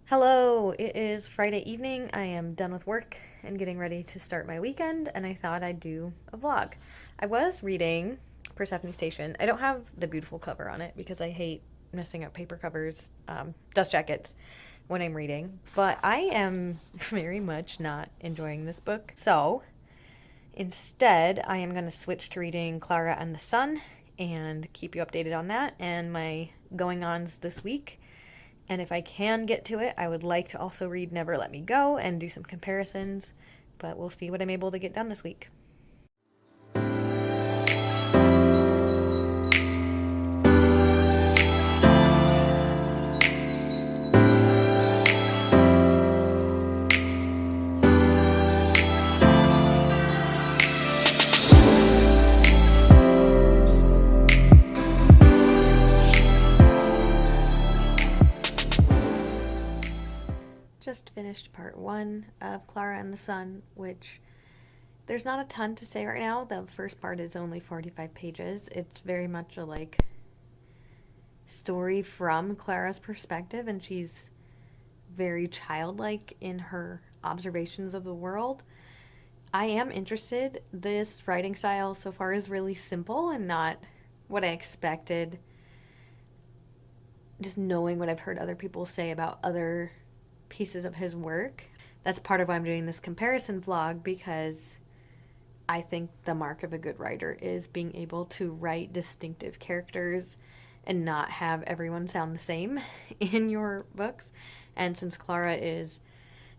Hello, it is Friday evening. I am done with work and getting ready to start my weekend, and I thought I'd do a vlog. I was reading Persephone Station. I don't have the beautiful cover on it because I hate messing up paper covers, dust jackets when I'm reading, but I am very much not enjoying this book. So instead, I am going to switch to reading Clara and the Sun and keep you updated on that and my going-ons this week. And if I can get to it, I would like to also read Never Let Me Go and do some comparisons, but we'll see what I'm able to get done this week. Just finished part 1 of Clara and the Sun, which there's not a ton to say right now. The first part is only 45 pages. It's very much a story from Clara's perspective, and she's very childlike in her observations of the world. I am interested. This writing style so far is really simple and not what I expected. Just knowing what I've heard other people say about other pieces of his work. That's part of why I'm doing this comparison vlog, because I think the mark of a good writer is being able to write distinctive characters and not have everyone sound the same in your books. And since Clara is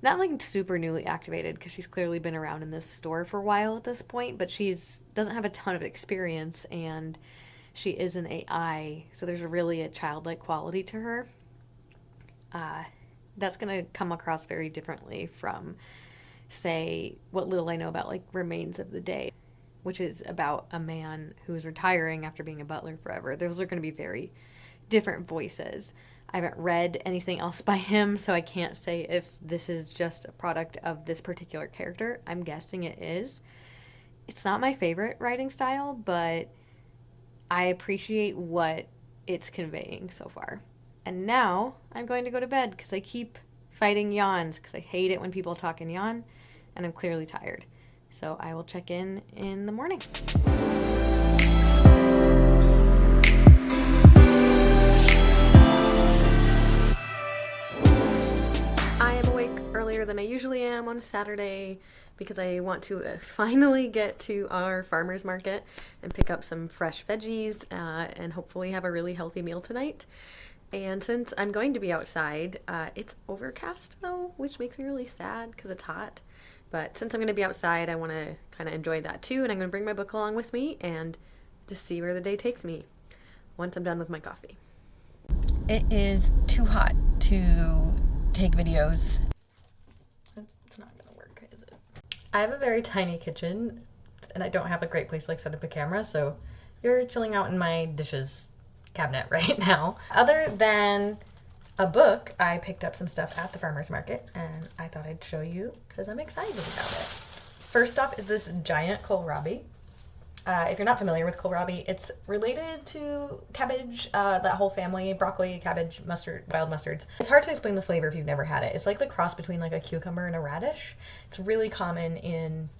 not super newly activated, because she's clearly been around in this store for a while at this point, but she's doesn't have a ton of experience, and she is an AI, so there's really a childlike quality to her. That's going to come across very differently from, say, what little I know about Remains of the Day, which is about a man who's retiring after being a butler forever. Those are going to be very different voices. I haven't read anything else by him, so I can't say if this is just a product of this particular character. I'm guessing it is. It's not my favorite writing style, but I appreciate what it's conveying so far. And now I'm going to go to bed because I keep fighting yawns because I hate it when people talk and yawn, and I'm clearly tired. So I will check in the morning. I am awake earlier than I usually am on a Saturday because I want to finally get to our farmer's market and pick up some fresh veggies and hopefully have a really healthy meal tonight. And since I'm going to be outside, it's overcast though, which makes me really sad because it's hot. But since I'm going to be outside, I want to kind of enjoy that too. And I'm going to bring my book along with me and just see where the day takes me once I'm done with my coffee. It is too hot to take videos. It's not going to work, is it? I have a very tiny kitchen and I don't have a great place to set up a camera. So you're chilling out in my dishes cabinet right now. Other than a book, I picked up some stuff at the farmer's market and I thought I'd show you because I'm excited about it. First off is this giant kohlrabi. If you're not familiar with kohlrabi, it's related to cabbage, that whole family, broccoli, cabbage, mustard, wild mustards. It's hard to explain the flavor if you've never had it. It's like the cross between a cucumber and a radish. It's really common in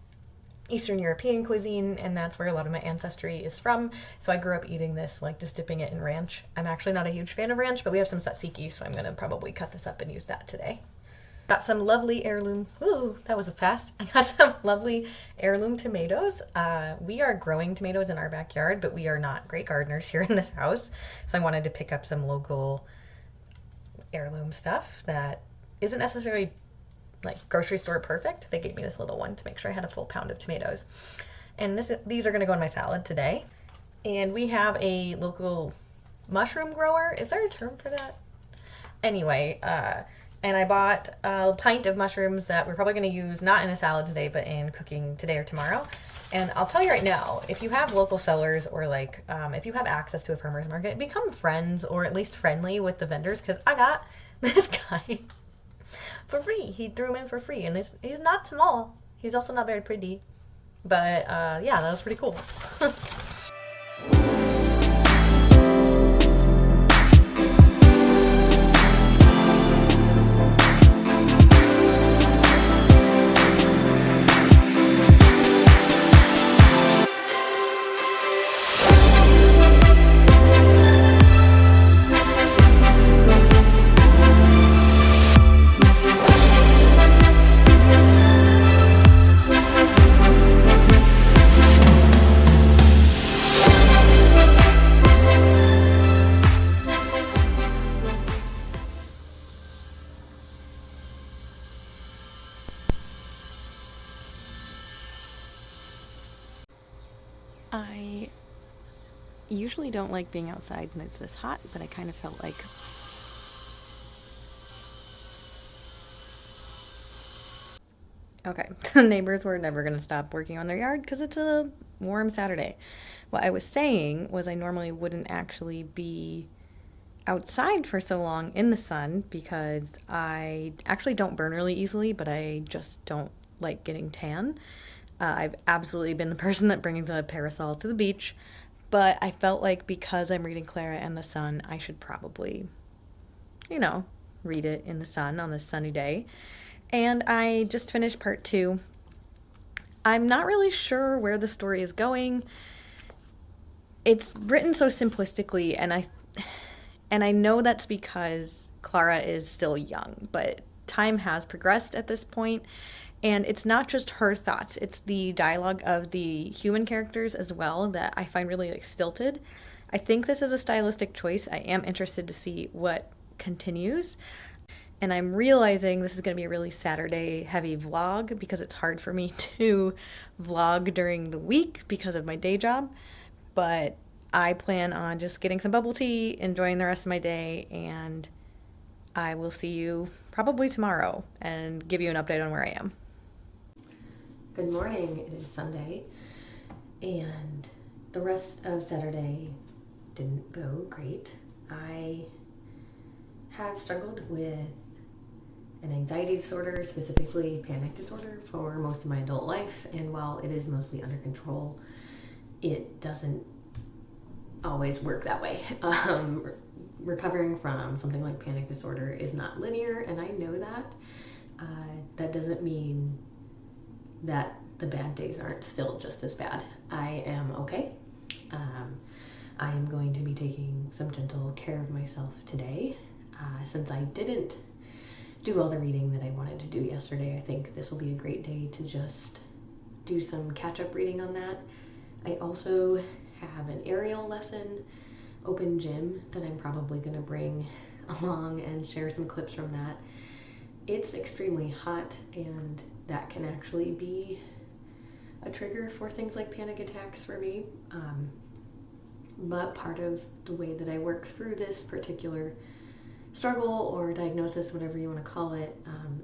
Eastern European cuisine, and that's where a lot of my ancestry is from. So I grew up eating this, just dipping it in ranch. I'm actually not a huge fan of ranch, but we have some tzatziki, so I'm gonna probably cut this up and use that today. Got some lovely heirloom, ooh, that was a fast. I got some lovely heirloom tomatoes. We are growing tomatoes in our backyard, but we are not great gardeners here in this house. So I wanted to pick up some local heirloom stuff that isn't necessarily grocery store perfect. They gave me this little one to make sure I had a full pound of tomatoes. And these are going to go in my salad today. And we have a local mushroom grower. Is there a term for that? Anyway, and I bought a pint of mushrooms that we're probably going to use not in a salad today, but in cooking today or tomorrow. And I'll tell you right now, if you have local sellers or if you have access to a farmer's market, become friends or at least friendly with the vendors, because I got this guy for free. He threw them in for free, and he's not small. He's also not very pretty. But yeah, that was pretty cool. I usually don't like being outside when it's this hot, but I kind of felt like okay, the neighbors were never going to stop working on their yard because it's a warm Saturday. What I was saying was I normally wouldn't actually be outside for so long in the sun because I actually don't burn really easily, but I just don't like getting tan. I've absolutely been the person that brings a parasol to the beach, but I felt like because I'm reading Clara and the Sun, I should probably, you know, read it in the sun on this sunny day. And I just finished part 2. I'm not really sure where the story is going. It's written so simplistically, and I know that's because Clara is still young, but time has progressed at this point, and it's not just her thoughts, it's the dialogue of the human characters as well that I find really like stilted. I think this is a stylistic choice. I am interested to see what continues. And I'm realizing this is going to be a really Saturday heavy vlog because it's hard for me to vlog during the week because of my day job. But I plan on just getting some bubble tea, enjoying the rest of my day, and I will see you probably tomorrow and give you an update on where I am. Good morning. It is Sunday, and the rest of Saturday didn't go great. I have struggled with an anxiety disorder, specifically panic disorder, for most of my adult life, and while it is mostly under control, it doesn't always work that way. Recovering from something like panic disorder is not linear, and I know that. That doesn't mean that the bad days aren't still just as bad. I am okay. I am going to be taking some gentle care of myself today. Since I didn't do all the reading that I wanted to do yesterday, I think this will be a great day to just do some catch-up reading on that. I also have an aerial lesson, open gym, that I'm probably going to bring along and share some clips from that. It's extremely hot, and that can actually be a trigger for things like panic attacks for me. But part of the way that I work through this particular struggle or diagnosis, whatever you want to call it,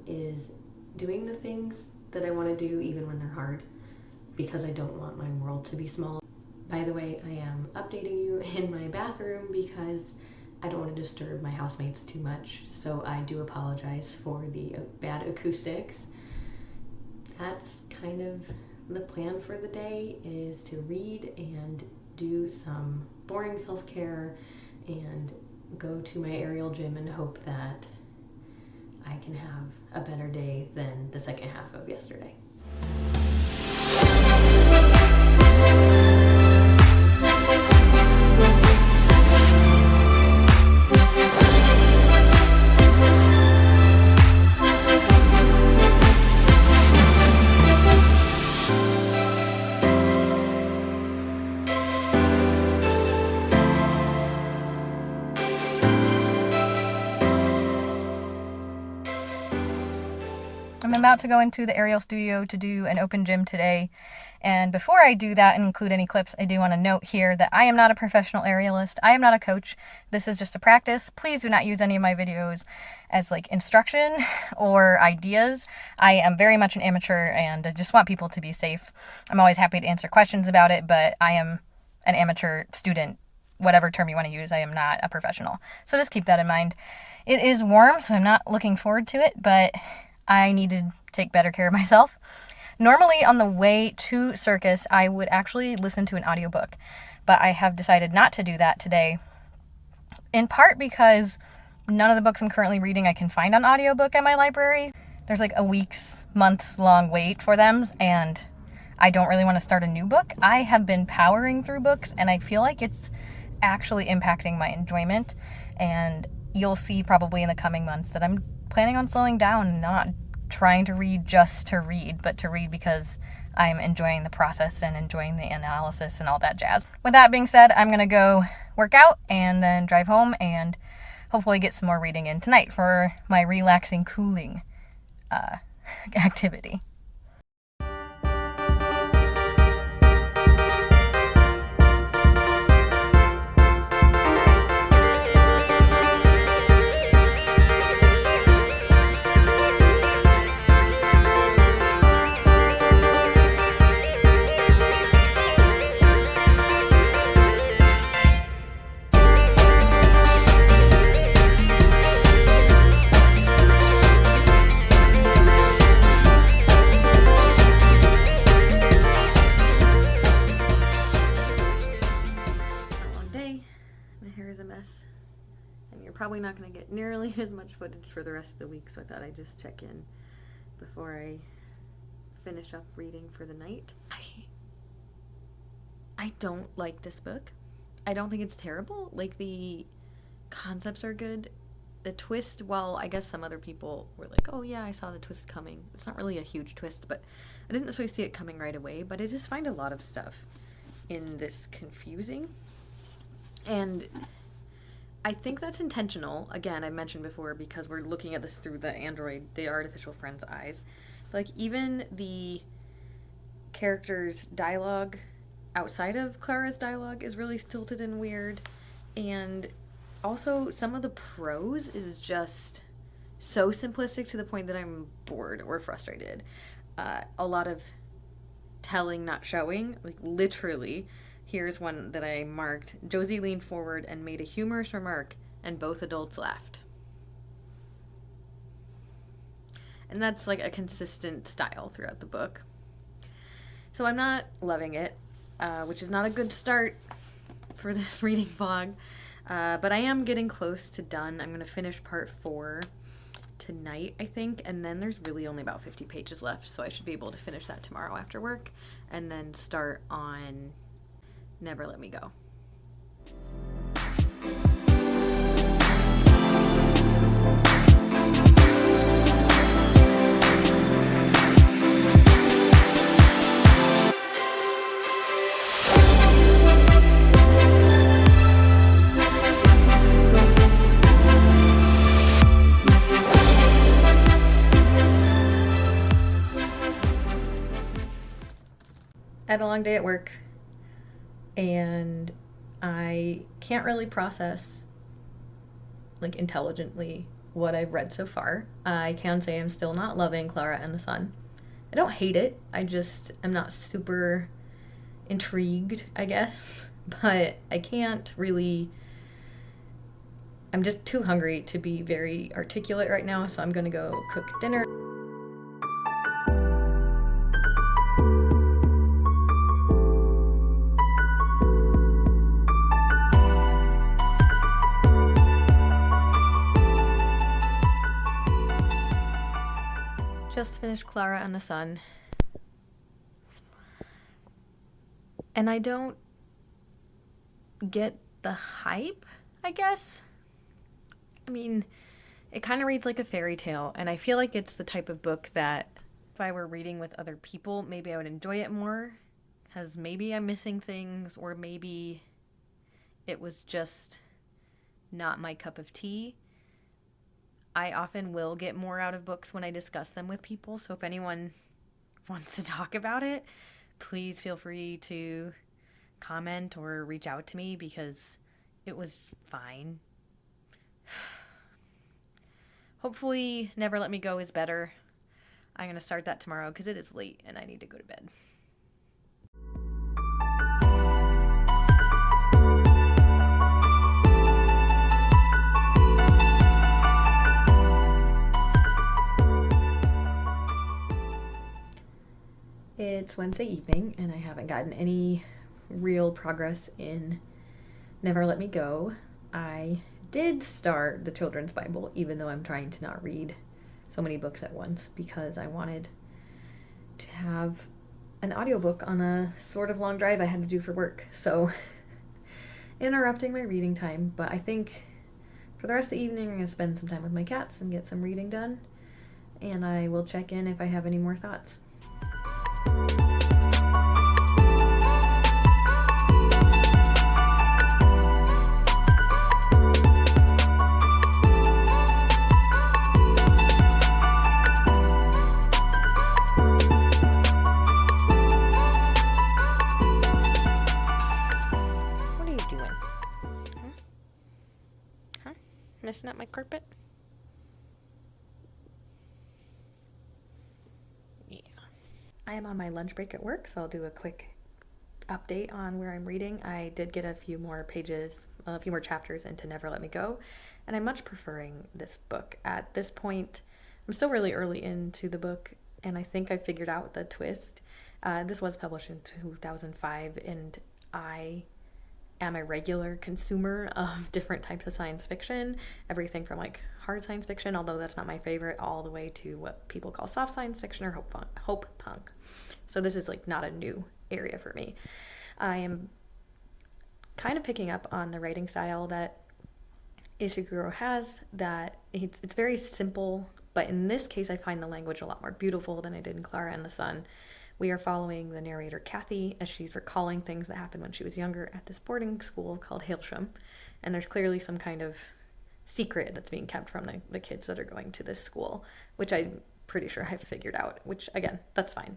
is doing the things that I want to do even when they're hard, because I don't want my world to be small. By the way, I am updating you in my bathroom because I don't want to disturb my housemates too much, so I do apologize for the bad acoustics. That's kind of the plan for the day, is to read and do some boring self-care and go to my aerial gym and hope that I can have a better day than the second half of yesterday. I'm about to go into the aerial studio to do an open gym today, and before I do that and include any clips, I do want to note here that I am not a professional aerialist. I am not a coach. This is just a practice. Please do not use any of my videos as like instruction or ideas. I am very much an amateur, and I just want people to be safe. I'm always happy to answer questions about it, but I am an amateur student, whatever term you want to use. I am not a professional. So just keep that in mind. It is warm, so I'm not looking forward to it, but I need to take better care of myself. Normally on the way to circus, I would actually listen to an audiobook, but I have decided not to do that today, in part because none of the books I'm currently reading I can find on audiobook at my library. There's like a week's, months long wait for them, and I don't really want to start a new book. I have been powering through books, and I feel like it's actually impacting my enjoyment, and you'll see probably in the coming months that I'm planning on slowing down and not trying to read just to read, but to read because I'm enjoying the process and enjoying the analysis and all that jazz. With that being said, I'm going to go work out and then drive home and hopefully get some more reading in tonight for my relaxing, cooling activity. not going to get nearly as much footage for the rest of the week, so I thought I'd just check in before I finish up reading for the night. I don't like this book. I don't think it's terrible. Like, the concepts are good. The twist, well, I guess some other people were like, oh yeah, I saw the twist coming. It's not really a huge twist, but I didn't necessarily see it coming right away, but I just find a lot of stuff in this confusing. And I think that's intentional. Again, I mentioned before, because we're looking at this through the artificial friend's eyes. Like, even the characters' dialogue outside of Clara's dialogue is really stilted and weird. And also, some of the prose is just so simplistic to the point that I'm bored or frustrated. A lot of telling, not showing. Like, literally, here's one that I marked. Josie leaned forward and made a humorous remark, and both adults laughed. And that's like a consistent style throughout the book. So I'm not loving it, which is not a good start for this reading vlog. But I am getting close to done. I'm going to finish part 4 tonight, I think, and then there's really only about 50 pages left, so I should be able to finish that tomorrow after work, and then start on Never Let Me Go. I had a long day at work, and I can't really process, like, intelligently what I've read so far. I can say I'm still not loving Clara and the Sun. I don't hate it. I just am not super intrigued, I guess. But I can't really... I'm just too hungry to be very articulate right now, so I'm gonna go cook dinner. Just finished Clara and the Sun. And I don't get the hype, I guess. I mean, it kind of reads like a fairy tale, and I feel like it's the type of book that if I were reading with other people, maybe I would enjoy it more, because maybe I'm missing things, or maybe it was just not my cup of tea. I often will get more out of books when I discuss them with people, so if anyone wants to talk about it, please feel free to comment or reach out to me, because it was fine. Hopefully Never Let Me Go is better. I'm going to start that tomorrow because it is late and I need to go to bed. It's Wednesday evening and I haven't gotten any real progress in Never Let Me Go. I did start the children's Bible, even though I'm trying to not read so many books at once, because I wanted to have an audiobook on a sort of long drive I had to do for work. So interrupting my reading time, but I think for the rest of the evening I'm going to spend some time with my cats and get some reading done, and I will check in if I have any more thoughts. Messing up my carpet? Yeah. I am on my lunch break at work, so I'll do a quick update on where I'm reading. I did get a few more chapters into Never Let Me Go, and I'm much preferring this book. At this point, I'm still really early into the book, and I think I figured out the twist. This was published in 2005, and I am a regular consumer of different types of science fiction, everything from like hard science fiction, although that's not my favorite, all the way to what people call soft science fiction or hope punk. So this is like not a new area for me. I am kind of picking up on the writing style that Ishiguro has, that it's very simple, but in this case I find the language a lot more beautiful than I did in Clara and the Sun. We are following the narrator Kathy as she's recalling things that happened when she was younger at this boarding school called Hailsham, and there's clearly some kind of secret that's being kept from the kids that are going to this school, which I'm pretty sure I've figured out, which again, that's fine.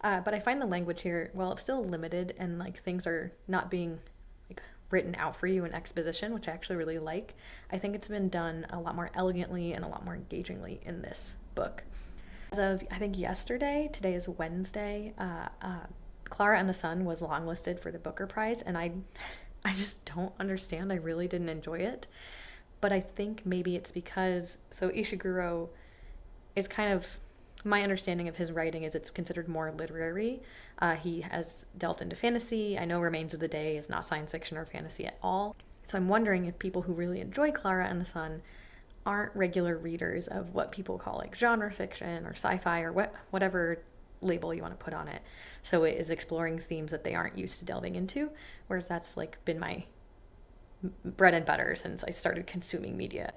But I find the language here, well, it's still limited and like things are not being like written out for you in exposition, which I actually really like. I think it's been done a lot more elegantly and a lot more engagingly in this book. As of, I think yesterday, today is Wednesday, Clara and the Sun was longlisted for the Booker Prize, and I just don't understand. I really didn't enjoy it. But I think maybe it's because, so Ishiguro is kind of, my understanding of his writing is it's considered more literary. He has delved into fantasy. I know Remains of the Day is not science fiction or fantasy at all. So I'm wondering if people who really enjoy Clara and the Sun aren't regular readers of what people call like genre fiction or sci-fi or whatever label you want to put on it. So it is exploring themes that they aren't used to delving into, whereas that's like been my bread and butter since I started consuming media.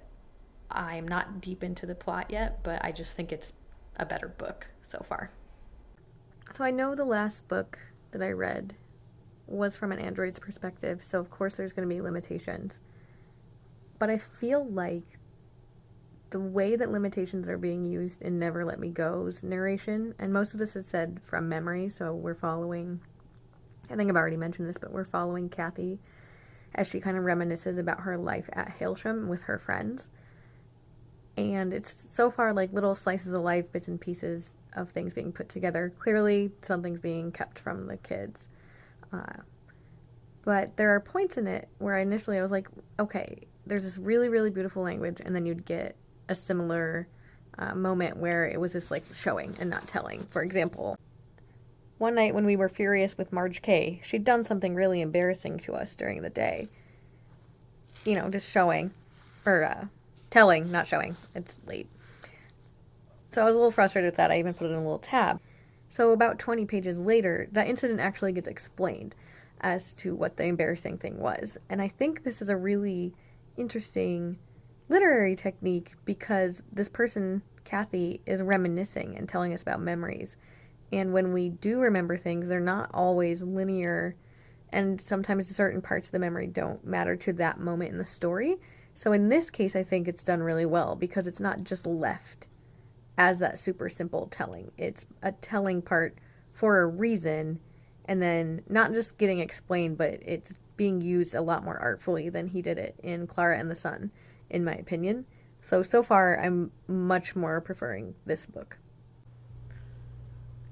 I'm not deep into the plot yet, but I just think it's a better book so far. So I know the last book that I read was from an android's perspective, so of course there's going to be limitations. But I feel like the way that limitations are being used in Never Let Me Go's narration, and most of this is said from memory, so we're following, I think I've already mentioned this, but we're following Kathy as she kind of reminisces about her life at Hailsham with her friends. And it's so far like little slices of life, bits and pieces of things being put together. Clearly something's being kept from the kids. But there are points in it where initially I was like, okay, there's this really, really beautiful language, and then you'd get a similar moment where it was just like showing and not telling. For example, one night when we were furious with Marge K, she'd done something really embarrassing to us during the day. You know, just showing, or telling, not showing. It's late. So I was a little frustrated with that. I even put it in a little tab. So about 20 pages later, that incident actually gets explained as to what the embarrassing thing was. And I think this is a really interesting literary technique because this person, Kathy, is reminiscing and telling us about memories. And when we do remember things, they're not always linear, and sometimes certain parts of the memory don't matter to that moment in the story. So in this case, I think it's done really well because it's not just left as that super simple telling. It's a telling part for a reason, and then not just getting explained, but it's being used a lot more artfully than he did it in Clara and the Sun, in my opinion. So far, I'm much more preferring this book.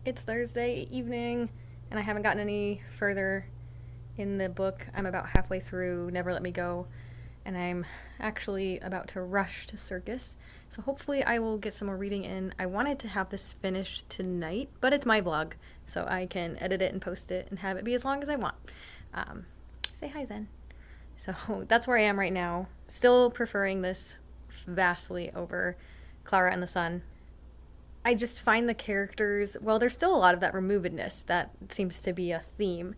It's Thursday evening, and I haven't gotten any further in the book. I'm about halfway through Never Let Me Go, and I'm actually about to rush to Circus. So hopefully I will get some more reading in. I wanted to have this finished tonight, but it's my vlog, so I can edit it and post it and have it be as long as I want. Say hi, Zen. So that's where I am right now. Still preferring this vastly over Clara and the Sun. I just find the characters, well, there's still a lot of that removedness that seems to be a theme.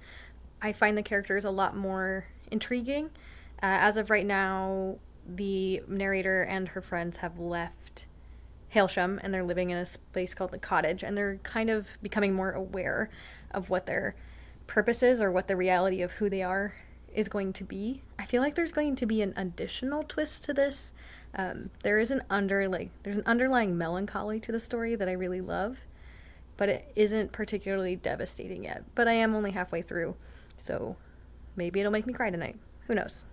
I find the characters a lot more intriguing. As of right now, the narrator and her friends have left Hailsham, and they're living in a place called the Cottage, and they're kind of becoming more aware of what their purpose is or what the reality of who they are is going to be. I feel like there's going to be an additional twist to this. There's an underlying melancholy to the story that I really love, but it isn't particularly devastating yet. But I am only halfway through, so maybe it'll make me cry tonight. Who knows?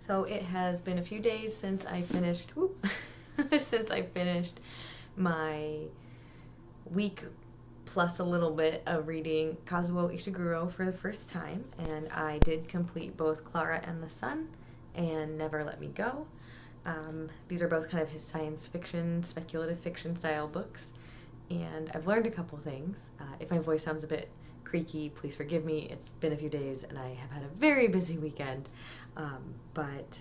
So it has been a few days since I finished, since I finished my week plus a little bit of reading Kazuo Ishiguro for the first time, and I did complete both Clara and the Sun and Never Let Me Go. These are both kind of his science fiction, speculative fiction style books, and I've learned a couple things. If my voice sounds a bit creaky, please forgive me. It's been a few days and I have had a very busy weekend. But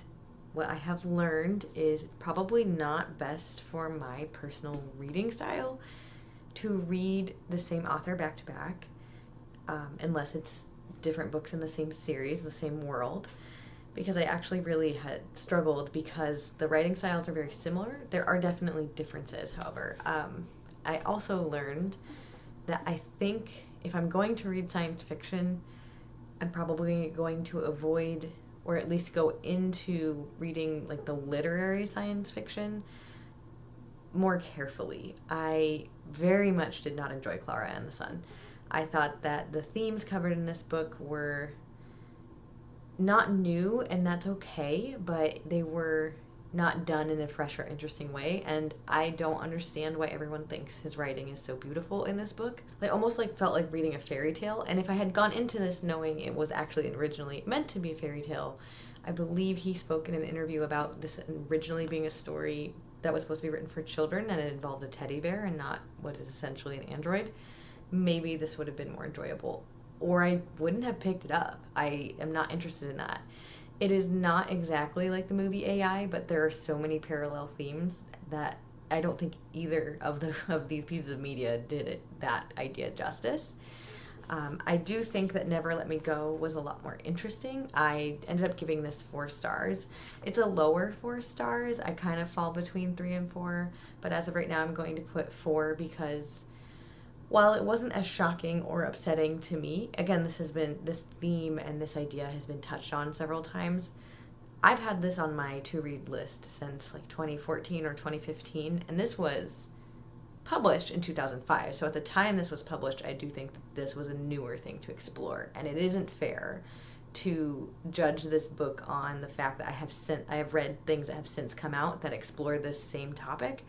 what I have learned is it's probably not best for my personal reading style to read the same author back to back, unless it's different books in the same series, the same world, because I actually really had struggled because the writing styles are very similar. There are definitely differences, however. I also learned that I think if I'm going to read science fiction, I'm probably going to avoid or at least go into reading like the literary science fiction more carefully. I very much did not enjoy Clara and the Sun. I thought that the themes covered in this book were not new, and that's okay, but they were not done in a fresh or interesting way, and I don't understand why everyone thinks his writing is so beautiful in this book. I almost felt like reading a fairy tale, and if I had gone into this knowing it was actually originally meant to be a fairy tale, I believe he spoke in an interview about this originally being a story that was supposed to be written for children, and it involved a teddy bear and not what is essentially an android. Maybe this would have been more enjoyable, or I wouldn't have picked it up. I am not interested in that. It is not exactly like the movie AI, but there are so many parallel themes that I don't think either of these pieces of media did that idea justice. I do think that Never Let Me Go was a lot more interesting. I ended up giving this 4 stars. It's a lower 4 stars. I kind of fall between 3 and 4, but as of right now I'm going to put 4 because while it wasn't as shocking or upsetting to me, again, this theme and this idea has been touched on several times. I've had this on my to-read list since 2014 or 2015, and this was published in 2005. So at the time this was published, I do think that this was a newer thing to explore, and it isn't fair to judge this book on the fact that I have read things that have since come out that explore this same topic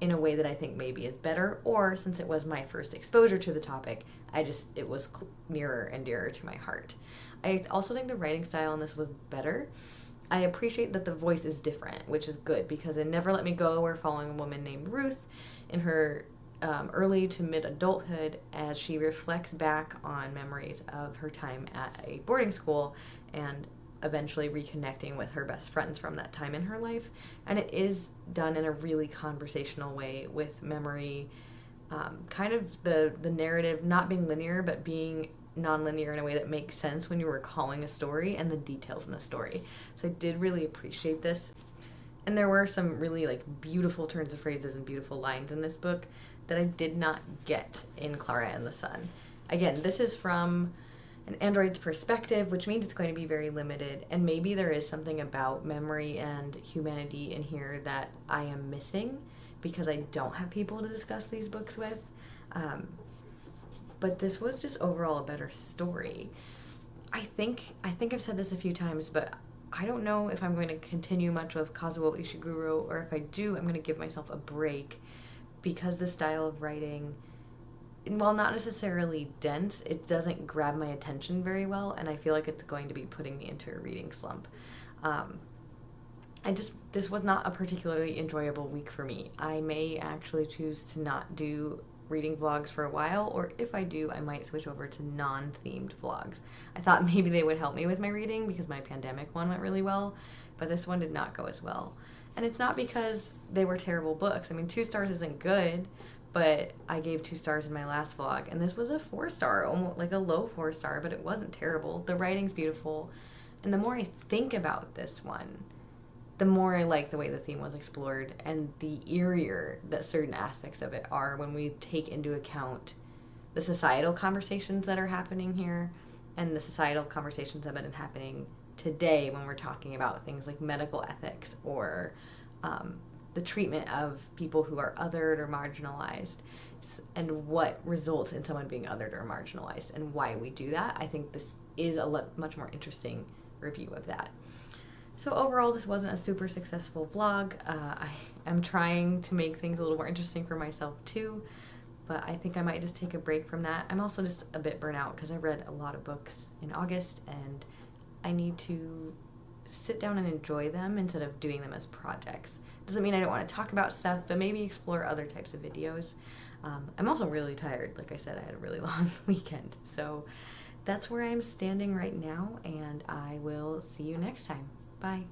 in a way that I think maybe is better, or since it was my first exposure to the topic, it was nearer and dearer to my heart. I also think the writing style in this was better. I appreciate that the voice is different, which is good, because in Never Let Me Go, we're following a woman named Ruth in her early to mid-adulthood as she reflects back on memories of her time at a boarding school and eventually reconnecting with her best friends from that time in her life. And it is done in a really conversational way with memory, kind of the narrative not being linear but being non-linear in a way that makes sense when you're recalling a story and the details in the story. So I did really appreciate this. And there were some really beautiful turns of phrases and beautiful lines in this book that I did not get in Clara and the Sun. Again, this is from an android's perspective, which means it's going to be very limited, and maybe there is something about memory and humanity in here that I am missing because I don't have people to discuss these books with. But this was just overall a better story. I think I've said this a few times, but I don't know if I'm going to continue much with Kazuo Ishiguro, or if I do, I'm going to give myself a break, because the style of writing, while not necessarily dense, it doesn't grab my attention very well, and I feel like it's going to be putting me into a reading slump. This was not a particularly enjoyable week for me. I may actually choose to not do reading vlogs for a while, or if I do, I might switch over to non-themed vlogs. I thought maybe they would help me with my reading because my pandemic one went really well, but this one did not go as well. And it's not because they were terrible books. I mean, 2 stars isn't good, but I gave 2 stars in my last vlog, and this was a 4-star, almost like a low 4-star, but it wasn't terrible. The writing's beautiful, and the more I think about this one, the more I like the way the theme was explored and the eerier that certain aspects of it are when we take into account the societal conversations that are happening here and the societal conversations that have been happening today when we're talking about things like medical ethics or the treatment of people who are othered or marginalized, and what results in someone being othered or marginalized and why we do that. I think this is a much more interesting review of that. So overall, this wasn't a super successful vlog. I am trying to make things a little more interesting for myself too, but I think I might just take a break from that. I'm also just a bit burnt out because I read a lot of books in August and I need to sit down and enjoy them instead of doing them as projects. Doesn't mean I don't want to talk about stuff, but maybe explore other types of videos. I'm also really tired. Like I said, I had a really long weekend. So that's where I'm standing right now, and I will see you next time. Bye.